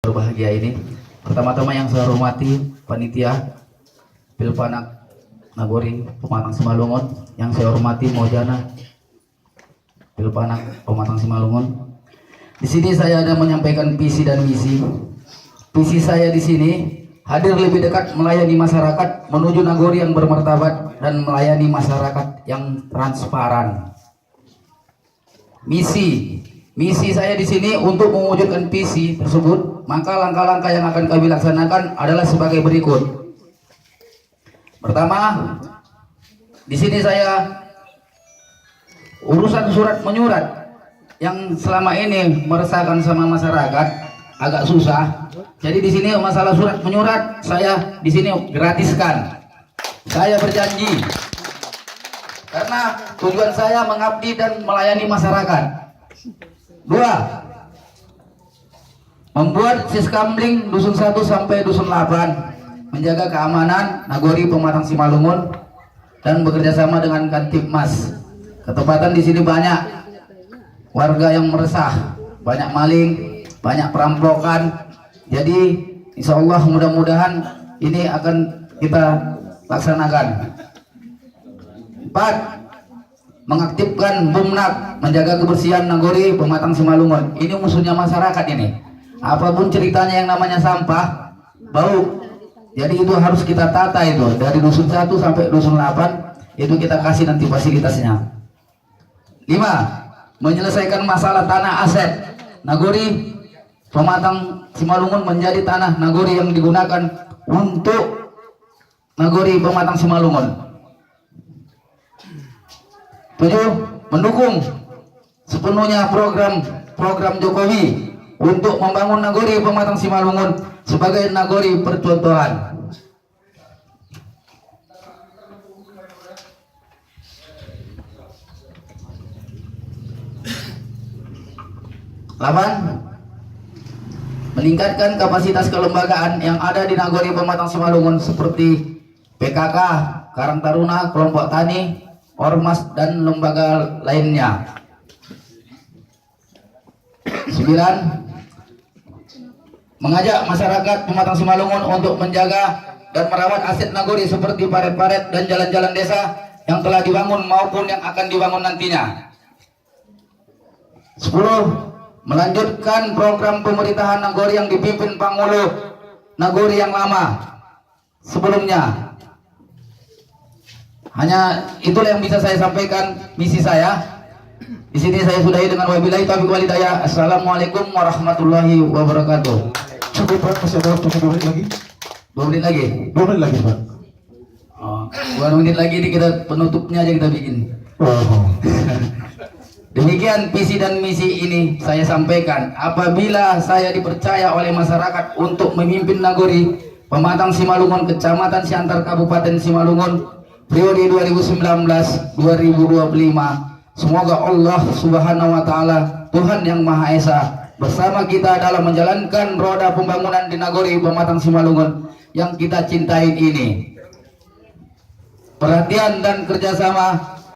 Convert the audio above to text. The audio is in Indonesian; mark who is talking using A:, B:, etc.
A: berbahagia ini. Pertama-tama yang saya hormati panitia Pilpanak Nagori Pematang Simalungun, yang saya hormati Mojana Pilpanak Pematang Simalungun. Di sini saya ada menyampaikan visi dan misi. Visi saya di sini hadir lebih dekat melayani masyarakat menuju Nagori yang bermartabat dan melayani masyarakat yang transparan. Misi saya di sini untuk mewujudkan visi tersebut, maka langkah-langkah yang akan kami laksanakan adalah sebagai berikut. Pertama, di sini saya urusan surat menyurat yang selama ini meresahkan sama masyarakat agak susah. Jadi di sini masalah surat menyurat saya di sini gratiskan. Saya berjanji karena tujuan saya mengabdi dan melayani masyarakat. 2. Membuat siskamling dusun 1 sampai dusun 8, menjaga keamanan Nagori Pematang Simalungun dan bekerja sama dengan Kantipmas. Ketepatan di sini banyak warga yang meresah, banyak maling, banyak perampokan. Jadi insya Allah mudah-mudahan ini akan kita laksanakan. 4. Mengaktifkan Bumnak, menjaga kebersihan Nagori Pematang Simalungun. Ini musuhnya masyarakat ini. Apapun ceritanya yang namanya sampah, bau. Jadi itu harus kita tata itu. Dari dusun 1 sampai dusun 8 itu kita kasih nanti fasilitasnya. 5. Menyelesaikan masalah tanah aset Nagori Pematang Simalungun menjadi tanah Nagori yang digunakan untuk Nagori Pematang Simalungun. 7. Mendukung sepenuhnya program Jokowi untuk membangun Nagori Pematang Simalungun sebagai Nagori percontohan. 8. Meningkatkan kapasitas kelembagaan yang ada di Nagori Pematang Simalungun seperti PKK, Karang Taruna, kelompok tani, ormas dan lembaga lainnya. 9. Mengajak masyarakat Pematang Simalungun untuk menjaga dan merawat aset Nagori seperti paret-paret dan jalan-jalan desa yang telah dibangun maupun yang akan dibangun nantinya. 10. Melanjutkan program pemerintahan Nagori yang dipimpin Pangulo Nagori yang lama sebelumnya. Hanya itulah yang bisa saya sampaikan misi saya. Di sini saya sudahi dengan wabillahi taufiq wal hidayah. Assalamualaikum warahmatullahi wabarakatuh.
B: Cukup Pak, masih ada waktu 2 menit lagi.
A: 2 menit lagi.
B: 2 menit lagi Pak.
A: 2 menit lagi ini kita penutupnya aja kita bikin.
B: Oh.
A: Demikian visi dan misi ini saya sampaikan. Apabila saya dipercaya oleh masyarakat untuk memimpin Nagori Pematang Simalungun, Kecamatan Siantar, Kabupaten Simalungun, periode 2019-2025, semoga Allah Subhanahu wa Ta'ala, Tuhan yang Maha Esa, bersama kita dalam menjalankan roda pembangunan di Nagori Pematang Simalungun yang kita cintai ini. Perhatian dan kerjasama